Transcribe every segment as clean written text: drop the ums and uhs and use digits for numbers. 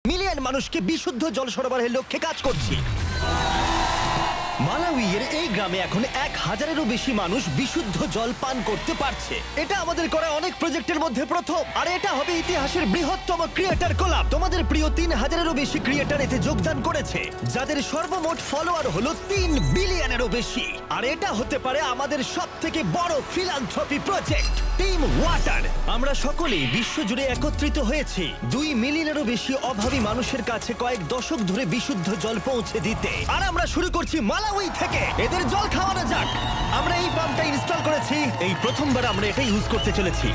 Million মানুষকে বিশুদ্ধ জল সরবরাহের লক্ষ্যে কাজ করছি। মালাউইয়ের এই গ্রামে এখন 1000-এরও বেশি মানুষ বিশুদ্ধ জল পান করতে পারছে। এটা আমাদের করা অনেক প্রজেক্টের মধ্যে প্রথম, আর এটা হবে ইতিহাসের বৃহত্তম ক্রিয়েটর কোলাব। তোমাদের প্রিয় 3000-এরও বেশি ক্রিয়েটর এতে যোগদান করেছে, যাদের সর্বমোট ফলোয়ার হলো 3 বিলিয়নেরও বেশি। আর এটা হতে পারে আমাদের সবথেকে বড় ফিলান্থ্রপি প্রজেক্ট, টিম ওয়াটার। আমরা সকলেই বিশ্বজুড়ে একত্রিত হয়েছি 2 মিলিয়নেরও বেশি অভাবী মানুষের কাছে কয়েক দশক ধরে বিশুদ্ধ জল পৌঁছে দিতে। আর আমরা শুরু করছি মালাউই থেকে। এদের জল খাওয়ানো যাক। আমরা এই পাম্পটা ইনস্টল করেছি, এই প্রথমবার আমরা এটা ইউজ করতে চলেছি।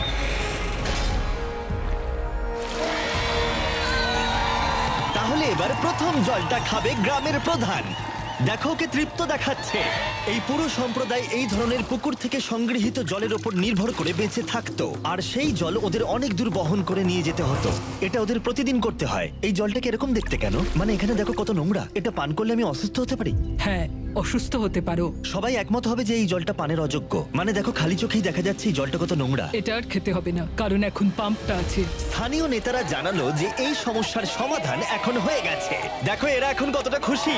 তাহলে এবার প্রথম জলটা খাবে গ্রামের প্রধান। দেখো, ওকে তৃপ্ত দেখাচ্ছে। এই পুরো সম্প্রদায় এই ধরনের পুকুর থেকে সংগৃহীত জলের উপর নির্ভর করে বেঁচে থাকতো, আর সেই জল ওদের অনেক দূর বহন করে নিয়ে যেতে হতো। এটা ওদের প্রতিদিন করতে হয়। এই জলটাকে এরকম দেখতে কেন? মানে এখানে দেখো কত নোংরা। এটা পান করলে আমি অসুস্থ হতে পারি। হ্যাঁ, অসুস্থ হতে পারো। সবাই একমত হবে যে এই জলটা পানের অযোগ্য। মানে দেখো, খালি চোখেই দেখা যাচ্ছে এই জলটা কত নোংরা। এটা আর খেতে হবে না, কারণ এখন পাম্পটা আছে। স্থানীয় নেতারা জানালো যে এই সমস্যার সমাধান এখন হয়ে গেছে। দেখো এরা এখন কতটা খুশি।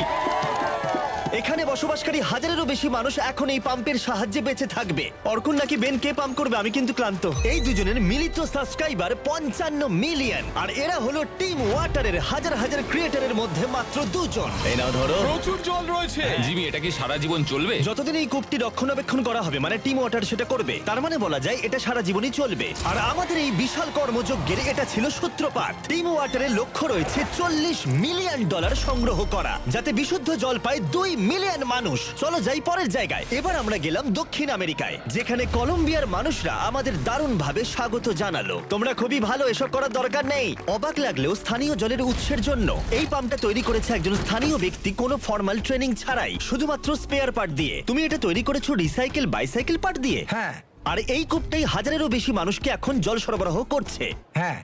এখানে বসবাসকারী 1000-এরও বেশি মানুষ এখন এই পাম্পের সাহায্যে বেঁচে থাকবে। অর্কুন নাকি বেন কে পাম্প করবে, আমি কিন্তু ক্লান্ত। এই দুজনের মিলিত সাবস্ক্রাইবার 55 মিলিয়ন, আর এরা হলো টিম ওয়াটারের হাজার হাজার ক্রিয়েটরের মধ্যে মাত্র 2 জন। এই নাও ধরো। প্রচুর জল রয়েছে। জিমি, এটা কি সারা জীবন চলবে? যতদিন এই কূপটি রক্ষণাবেক্ষণ করা হবে, মানে টিম ওয়াটার সেটা করবে, তার মানে বলা যায় এটা সারা জীবনই চলবে। আর আমাদের এই বিশাল কর্মযজ্ঞের এটা ছিল সূত্রপাত। টিম ওয়াটারের লক্ষ্য রয়েছে $40 মিলিয়ন সংগ্রহ করা, যাতে বিশুদ্ধ জল পায় 2 মিলিয়ন মানুষ। চলো যাই পরের জায়গায়। এবার আমরা গেলাম দক্ষিণ আমেরিকায়, যেখানে কলম্বিয়ার মানুষরা আমাদের দারুণভাবে স্বাগত জানালো। তোমরা খুবই ভালো, এসব করার দরকার নেই। অবাক লাগলেও স্থানীয় জলের উৎসের জন্য এই পাম্পটা তৈরি করেছে একজন স্থানীয় ব্যক্তি, কোনো ফর্মাল ট্রেনিং ছাড়াই, শুধুমাত্র স্পেয়ার পার্ট দিয়ে। তুমি এটা তৈরি করেছো রিসাইকেল বাইসাইকেল পার্ট দিয়ে? হ্যাঁ। আর এই কূপটাই 1000-এরও বেশি মানুষকে এখন জল সরবরাহ করছে। হ্যাঁ,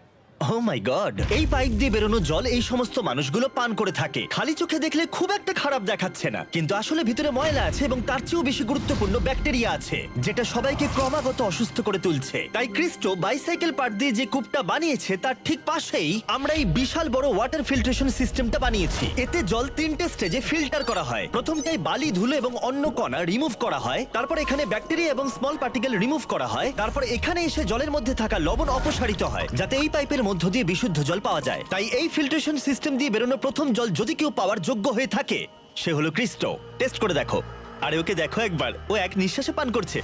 ও মাই গড! এই পাইপ দিয়ে বেরোনো জল এই সমস্ত মানুষগুলো পান করে থাকে। খালি চোখে দেখলে খুব একটা খারাপ দেখাচ্ছে না, কিন্তু আসলে ভিতরে ময়লা আছে, এবং তার চেয়েও বেশি গুরুত্বপূর্ণ ব্যাকটেরিয়া আছে, যেটা সবাইকে ক্রমাগত অসুস্থ করে তুলছে। তাই ক্রিস্টো বাইসাইকেল পার্ট দিয়ে যে কূপটা বানিয়েছে তার ঠিক পাশেই আমরা এই বিশাল বড় ওয়াটার ফিল্ট্রেশন সিস্টেমটা বানিয়েছি। এতে জল 3টে স্টেজে ফিল্টার করা হয়। প্রথমটাই বালি, ধুলো এবং অন্য কণা রিমুভ করা হয়। তারপর এখানে ব্যাকটেরিয়া এবং স্মল পার্টিকেল রিমুভ করা হয়। তারপর এখানে এসে জলের মধ্যে থাকা লবণ অপসারিত হয়, যাতে এই পাইপের মধ্য দিয়ে বিশুদ্ধ জল পাওয়া যায়। তাই এই ফিল্ট্রেশন সিস্টেম দিয়ে বেরোনো প্রথম জল যদি কেউ পাওয়ার যোগ্য হয়ে থাকে, সে হলো ক্রিস্টো। টেস্ট করে দেখো। আরে ওকে দেখো একবার, ও এক নিঃশ্বাসে পান করছে।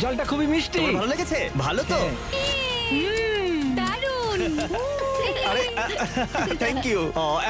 জলটা খুবই মিষ্টি। তোমার ভালো লেগেছে? ভালো তো? দারুণ। আরে থ্যাংক ইউ।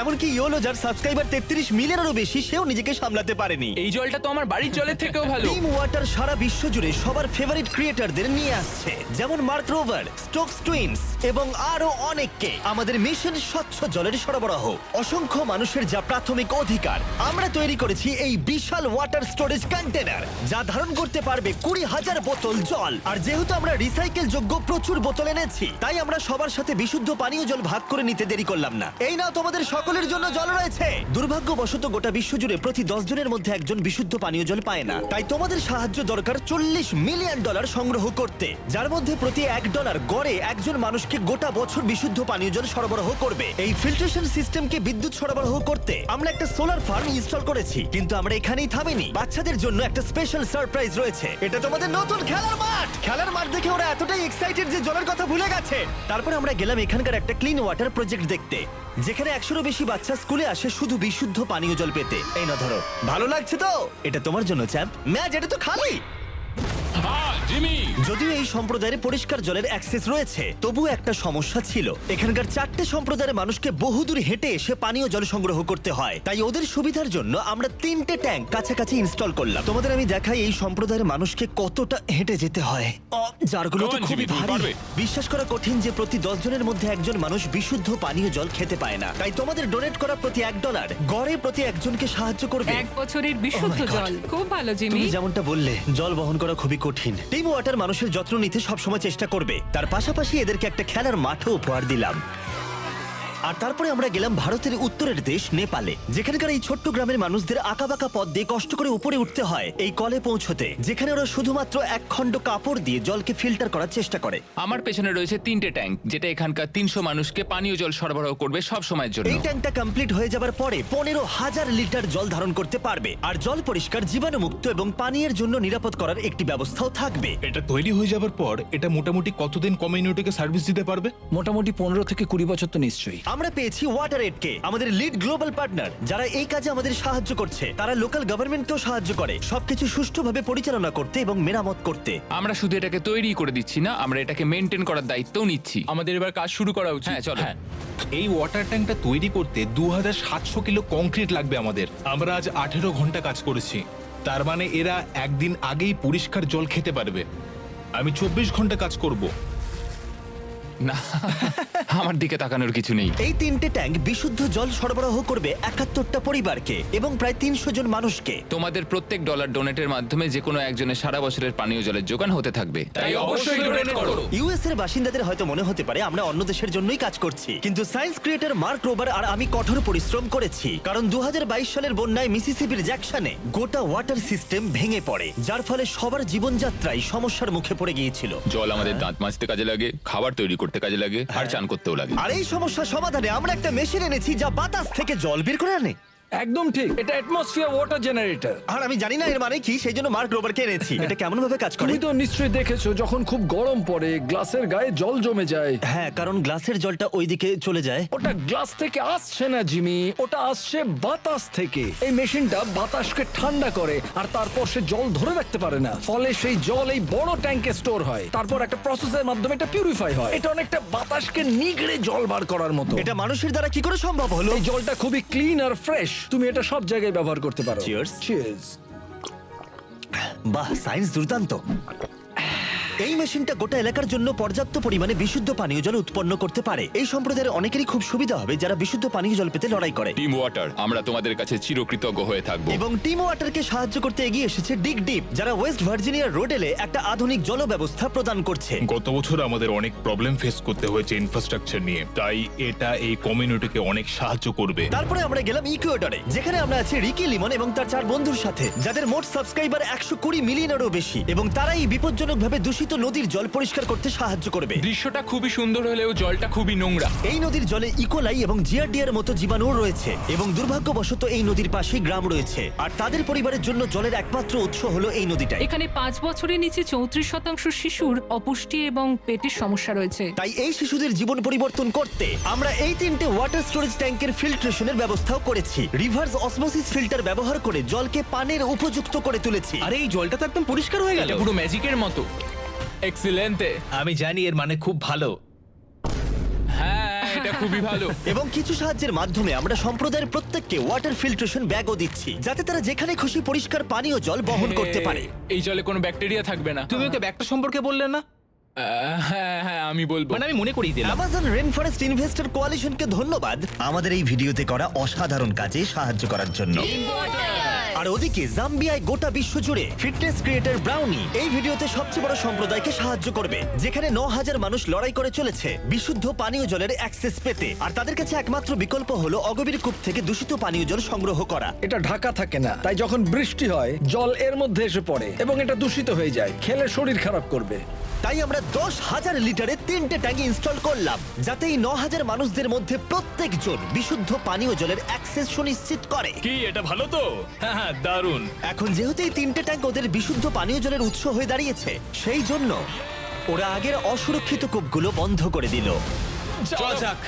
এমনকি ইয়োলো, যার সাবস্ক্রাইবার 33 মিলিয়নেরও বেশি, সেও নিজেকে সামলাতে পারেনি। এই জলটা তো আমার বাড়ির জলের থেকেও ভালো। টিম ওয়াটার সারা বিশ্ব জুড়ে সবার ফেভারিট ক্রিয়েটরদের নিয়ে আসছে, যেমন মার্ক রোভার, স্টোকস টুইনস এবং আরো অনেককে। আমাদের মিশন স্বচ্ছ জলের সরবরাহ। অসংখ্য মানুষের যা প্রাথমিক অধিকার। আমরা তৈরি করেছি এই বিশাল ওয়াটার স্টোরেজ কন্টেনার, যা ধারণ করতে পারবে 20,000 বোতল জল। আর যেহেতু আমরা রিসাইকেল যোগ্য প্রচুর বোতল এনেছি, তাই আমরা সবার সাথে বিশুদ্ধ পানীয় জল ভাগ করে নিতে দেরি করলাম না। এই নাও, তোমাদের সকলের জন্য জল রয়েছে। দুর্ভাগ্যবশত গোটা বিশ্বজুড়ে প্রতি 10 জনের মধ্যে একজন বিশুদ্ধ পানীয় জল পায় না। তাই তোমাদের সাহায্য দরকার $40 মিলিয়ন সংগ্রহ করতে, যার মধ্যে প্রতি $1 গড়ে একজন মানুষকে গোটা বছর বিশুদ্ধ পানীয় জল সরবরাহ করবে। এই ফিল্ট্রেশন সিস্টেমকে বিদ্যুৎ সরবরাহ করতে আমরা একটা সোলার ফার্ম ইনস্টল করেছি। কিন্তু আমরা এখানেই থামিনি। বাচ্চাদের জন্য একটা স্পেশাল সারপ্রাইজ রয়েছে। এটা তোমাদের নতুন খেলার মাঠ। খেলার মাঠ দেখে ওরা এতটাই এক্সাইটেড যে জলের কথা ভুলে গেছে। তারপর আমরা গেলাম এখানকার একটা ক্লিন ওয়াটার প্রজেক্ট দেখতে, যেখানে 100-এরও বেশি বাচ্চা স্কুলে আসে শুধু বিশুদ্ধ পানীয় জল পেতে। এই না ধরো। ভালো লাগছে তো? এটা তোমার জন্য চ্যাম্প। ম্যাচ, এটা তো খালি। জিমি, যদিও এই সম্প্রদায়ের পরিষ্কার জলের অ্যাক্সেস রয়েছে, তবু একটা সমস্যা ছিল। এখানকার 4টে সম্প্রদায়ের মানুষকে বহুদূর হেঁটে এসে পানীয় জল সংগ্রহ করতে হয়। তাই ওদের সুবিধার জন্য আমরা 3টে ট্যাঙ্ক কাছাকাছি ইনস্টল করলাম। তোমাদের আমি দেখাই এই সম্প্রদায়ের মানুষকে কতটা হেঁটে যেতে হয়। জারগুলো তো খুবই ভারী। বিশ্বাস করা কঠিন যে প্রতি 10 জনের মধ্যে একজন মানুষ বিশুদ্ধ পানীয় জল খেতে পায় না। তাই তোমাদের ডোনেট করা প্রতি $1 গড়ে প্রতি একজনকে সাহায্য করবে। 1 বছরের বিশুদ্ধ Oh my God! জল। খুব ভালো জিমি। তুমি যেমনটা বললে, জল বহন করা খুবই কঠিন। টিম ওয়াটার মানুষের যত্ন নিতে সবসময় চেষ্টা করবে। তার পাশাপাশি এদেরকে একটা খেলার মাঠও উপহার দিলাম। আর তারপরে আমরা গেলাম ভারতের উত্তরের দেশ নেপালে, যেখানকার এই ছোট্ট গ্রামের মানুষদের আঁকাবাঁকা পথ দিয়ে কষ্ট করে উপরে উঠতে হয় এই কলে পৌঁছতে, যেখানে ওরা শুধুমাত্র এক খণ্ড কাপড় দিয়ে জলকে ফিল্টার করার চেষ্টা করে। আমার পেছনে রয়েছে 3টে ট্যাঙ্ক, যেটা এখানকার 300 মানুষকে পানীয় জল সরবরাহ করবে সব সময়ের জন্য। এই ট্যাঙ্কটা কমপ্লিট হয়ে যাবার পরে 15,000 লিটার জল ধারণ করতে পারবে, আর জল পরিষ্কার, জীবাণুমুক্ত এবং পানীয়ের জন্য নিরাপদ করার একটি ব্যবস্থাও থাকবে। এটা তৈরি হয়ে যাবার পর এটা মোটামুটি কতদিন কমিউনিটিকে সার্ভিস দিতে পারবে? মোটামুটি 15 থেকে 20 বছর তো নিশ্চয়ই। আমরা পেয়েছি ওয়াটার এডকে, আমাদের লিড গ্লোবাল পার্টনার, যারা এই কাজে আমাদের সাহায্য করছে। তারা লোকাল গভর্নমেন্টকেও সাহায্য করে সবকিছু সুষ্ঠুভাবে পরিচালনা করতে এবং মেরামত করতে। আমরা শুধু এটাকে তৈরি করে দিচ্ছি না, আমরা এটাকে মেনটেন করার দায়িত্বও নিচ্ছি। আমাদের এবার কাজ শুরু করা উচিত। হ্যাঁ, চলো। এই ওয়াটার ট্যাঙ্কটা তৈরি করতে 2700 কিলো কংক্রিট লাগবে আমাদের। আমরা আজ 18 ঘন্টা কাজ করেছি, তার মানে এরা একদিন আগেই পরিষ্কার জল খেতে পারবে। আমি 24 ঘন্টা কাজ করব। না, আমার দিকে তাকানোর কিছু নেই। এই 3টে ট্যাঙ্ক বিশুদ্ধ জল সরবরাহ করবে 71টা পরিবারকে এবং প্রায় 300 জন মানুষকে। তোমাদের প্রত্যেক ডলার ডোনেটের মাধ্যমে যে কোনো একজনের সারা বছরের পানীয় জলের যোগান হতে থাকবে। তাই অবশ্যই ডোনেট করো। ইউএস এর বাসিন্দাদের হয়তো মনে হতে পারে আমরা অন্য দেশের জন্যই কাজ করছি, কিন্তু সায়েন্স ক্রিয়েটর মার্ক রোবার আর আমি কঠোর পরিশ্রম করেছি, কারণ 2022 সালের বন্যায় মিসিসিপির জ্যাকসনে গোটা ওয়াটার সিস্টেম ভেঙে পড়ে, যার ফলে সবার জীবনযাত্রায় সমস্যার মুখে পড়ে গিয়েছিল। জল আমাদের দাঁত মাজতে কাজে লাগে, খাবার তৈরি করতে কাজে লাগে, আর চান করতেও লাগে। আর এই সমস্যা সমাধানে আমরা একটা মেশিন এনেছি যা বাতাস থেকে জল বের করে আনে। একদম ঠিক, এটা অ্যাটমসফিয়ার ওয়াটার জেনারেটর। আর আমি জানি না এর মানে কি, সেই জন্য মার্ক রোবারকে এনেছি। এটা কেমন ভাবে কাজ করে? তুমি তো নিশ্চয়ই দেখেছো যখন খুব গরম পড়ে গ্লাসের গায়ে জল জমে যায়। হ্যাঁ, কারণ গ্লাসের জলটা ওইদিকে চলে যায়। ওটা গ্লাস থেকে আসছে না জিমি, ওটা আসছে বাতাস থেকে। এই মেশিনটা বাতাসকে ঠান্ডা করে আর তারপর সে জল ধরে রাখতে পারে না, ফলে সেই জল এই বড় ট্যাঙ্কে স্টোর হয়, তারপর একটা প্রসেসের মাধ্যমে এটা পিউরিফাই হয়। এটা অনেকটা বাতাসকে নিগড়ে জল বার করার মতো। এটা মানুষের দ্বারা কি করে সম্ভব হলো? এই জলটা খুবই ক্লিন আর ফ্রেশ, তুমি এটা সব জায়গায় ব্যবহার করতে পারো। Cheers. চিয়ার্স। বাহ, সায়েন্স দুর্দান্ত। এই মেশিনটা গোটা এলাকার জন্য পর্যাপ্ত পরিমাণে বিশুদ্ধ পানীয় জল উৎপন্ন করতে পারে। এই সম্প্রদায়ের অনেকেরই খুব সুবিধা হবে যারা বিশুদ্ধ পানীয় জল পেতে লড়াই করে। টিম ওয়াটার, আমরা তোমাদের কাছে চিরকৃতজ্ঞ হয়ে থাকবো। এবং টিম ওয়াটারকে সাহায্য করতে এগিয়ে এসেছে ডিগ ডিপ, যারা ওয়েস্ট ভার্জিনিয়ার রোডেলে একটা আধুনিক জল ব্যবস্থা প্রদান করছে। গত বছর আমাদের অনেক প্রবলেম ফেস করতে হয়েছে ইনফ্রাস্ট্রাকচার নিয়ে, তাই এটা এই কমিউনিটিকে অনেক সাহায্য করবে। তারপরে আমরা গেলাম ইকুয়েডরে, যেখানে আমরা আছি রিকি লিমন এবং তার 4 বন্ধুর সাথে, যাদের মোট সাবস্ক্রাইবার 120 মিলিয়নেরও বেশি, এবং তারা এই বিপজ্জনকভাবে দূষিত নদীর জল পরিষ্কার করতে সাহায্য করবে। দৃশ্যটা খুবই সুন্দর হলেও জলটা খুবই নোংরা। এই নদীর জলে ইকোলাই এবং জিয়ারডিয়ার মতো জীবাণুও রয়েছে, এবং দুর্ভাগ্যবশত এই নদীর পাশেই গ্রাম রয়েছে, আর তাদের পরিবারের জন্য জলের একমাত্র উৎস হলো এই নদীটাই। এখানে 5 বছরের নিচে 34% শিশুর অপুষ্টি এবং পেটের সমস্যা রয়েছে। তাই এই শিশুদের জীবন পরিবর্তন করতে আমরা এই 3টে ওয়াটার স্টোরেজ ট্যাঙ্কের ফিল্ট্রেশনের ব্যবস্থাও করেছি। রিভার্স অসমোসিস ফিল্টার ব্যবহার করে জলকে পানের উপযুক্ত করে তুলেছি। আরে এই জলটা তো একদম পরিষ্কার হয়ে গেল, পুরো ম্যাজিকের মতো। এক্সিলেন্টে। আমি জানি এর মানে খুব ভালো। হ্যাঁ, এটা খুবই ভালো। এবং কিছু সাহায্যের মাধ্যমে আমরা সম্প্রদায়ের প্রত্যেককে ওয়াটার ফিল্ট্রেশন ব্যাগও দিচ্ছি, যাতে তারা যেখানে খুশি পরিষ্কার পানীয় জল বহন করতে পারে। এই জলে কোনো ব্যাকটেরিয়া থাকবে না। তুমি ওকে ব্যাগটা সম্পর্কে বললে না? হ্যাঁ হ্যাঁ, আমি বলবো। মানে আমি মনে করিয়ে দিলাম। অ্যামাজন রেন ফরেস্ট ইনভেস্টর কোয়ালিশনকে ধন্যবাদ আমাদের এই ভিডিওতে করা অসাধারণ কাজে সাহায্য করার জন্য। আর ওদিকে জাম্বিয়ায় গোটা বিশ্ব জুড়ে ফিটনেস ক্রিয়েটর ব্রাউনি এই ভিডিওতে সবচেয়ে বড় সম্প্রদায়কে সাহায্য করবে, যেখানে 9000 মানুষ লড়াই করে চলেছে বিশুদ্ধ পানীয় জলের অ্যাক্সেস পেতে, আর তাদের কাছে একমাত্র বিকল্প হলো অগভীর কূপ থেকে দূষিত পানীয় জল সংগ্রহ করা। এটা ঢাকা থাকে না, তাই যখন বৃষ্টি হয় জল এর মধ্যে এসে পড়ে এবং এটা দূষিত হয়ে যায়, খেলে শরীর খারাপ করবে। তাই আমরা 10,000 লিটারের 3টে ট্যাঙ্ক ইনস্টল করলাম, যাতে এই 9000 মানুষদের মধ্যে প্রত্যেকজন বিশুদ্ধ পানীয় জলের অ্যাক্সেস সুনিশ্চিত করে। কি এটা ভালো তো? হ্যাঁ, দারুণ। এখন যেহেতু এই 3টে ট্যাঙ্ক ওদের বিশুদ্ধ পানীয় জলের উৎস হয়ে দাঁড়িয়েছে, সেই জন্য ওরা আগের অসুরক্ষিত কূপগুলো বন্ধ করে দিল। চল যাক।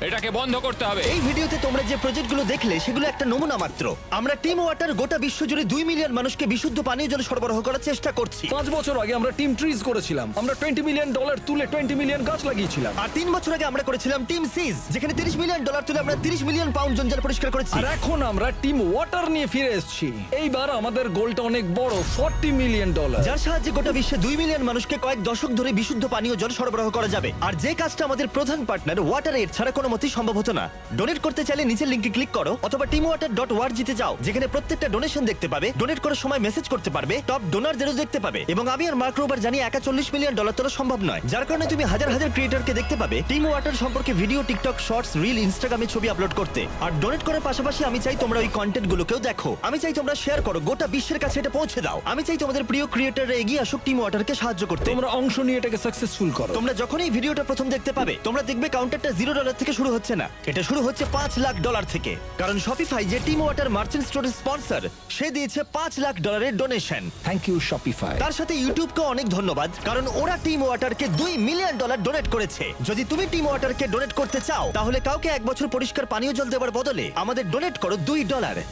এটাকে বন্ধ করতে হবে। এই ভিডিওতে তোমরা যে প্রজেক্টগুলো দেখলে সেগুলো একটা নমুনা মাত্র। আমরা টিম ওয়াটার গোটা বিশ্বজুড়ে 2 মিলিয়ন মানুষকে বিশুদ্ধ পানীয় জল সরবরাহ করার চেষ্টা করছি। 5 বছর আগে আমরা টিম ট্রিজ করেছিলাম। আমরা $20 মিলিয়ন তুলে 20 মিলিয়ন গাছ লাগিয়েছিলাম। আর 3 বছর আগে আমরা করেছিলাম টিম সিজ, যেখানে $30 মিলিয়ন তুলে আমরা 30 মিলিয়ন পাউন্ড জঞ্জাল পরিষ্কার করেছি। আর এখন আমরা টিম ওয়াটার নিয়ে ফিরে এসেছি। এইবার আমাদের গোলটা অনেক বড়, $40 মিলিয়ন। যার সাহায্যে গোটা বিশ্বে 2 মিলিয়ন মানুষকে কয়েক দশক ধরে বিশুদ্ধ পানীয় জল সরবরাহ করা যাবে। আর যে কাজটা আমাদের প্রধান পার্টনার ওয়াটার এড ছাড়া কোনো মতেই সম্ভব হতো না। ডোনেট করতে চাইলে নিচের লিংকে ক্লিক করো অথবা teamwater.org তে যাও, যেখানে প্রত্যেকটা ডোনেশন দেখতে পাবে, ডোনেট করার সময় মেসেজ করতে পারবে, টপ ডোনারদেরও দেখতে পাবে। এবং আমি আর মার্ক রোবার জানি একা $40 মিলিয়ন তোলা সম্ভব নয়, যার কারণে তুমি হাজার হাজার ক্রিয়েটরকে দেখতে পাবে টিম ওয়াটার সম্পর্কে ভিডিও, টিকটক শর্টস, রিল, ইনস্টাগ্রামে ছবি আপলোড করতে। আর ডোনেট করার পাশাপাশি আমি চাই তোমরা ওই কন্টেন্ট গুলোকেও দেখো। আমি চাই তোমরা শেয়ার করো, গোটা বিশ্বের কাছে এটা পৌঁছে দাও। আমি চাই তোমাদের প্রিয় ক্রিয়েটররা এগিয়ে আসুক টিম ওয়াটারকে সাহায্য করতে। তোমরা অংশ নিয়ে এটাকে সাকসেসফুল করো। তোমরা যখন এই ভিডিওটা প্রথম দেখতে পাবে, তোমরা দেখবে কাউন্টারটা $0 থেকে শুরু হচ্ছে না, এটা শুরু হচ্ছে $5 লাখ থেকে। কারণ শপিফাই, যে টিম ওয়াটার মার্চেন্ট স্টোরের স্পন্সর, সে দিয়েছে $5 lakh donation. Thank you Shopify. তার সাথে ইউটিউবকে অনেক ধন্যবাদ, কারণ ওরা টিম ওয়াটারকে $2 মিলিয়ন ডোনেট করেছে। যদি তুমি টিম ওয়াটারকে ডোনেট করতে চাও, তাহলে কাউকে 1 বছর পরিষ্কার পানীয় জল দেওয়ার বদলে আমাদের ডোনেট করো $2।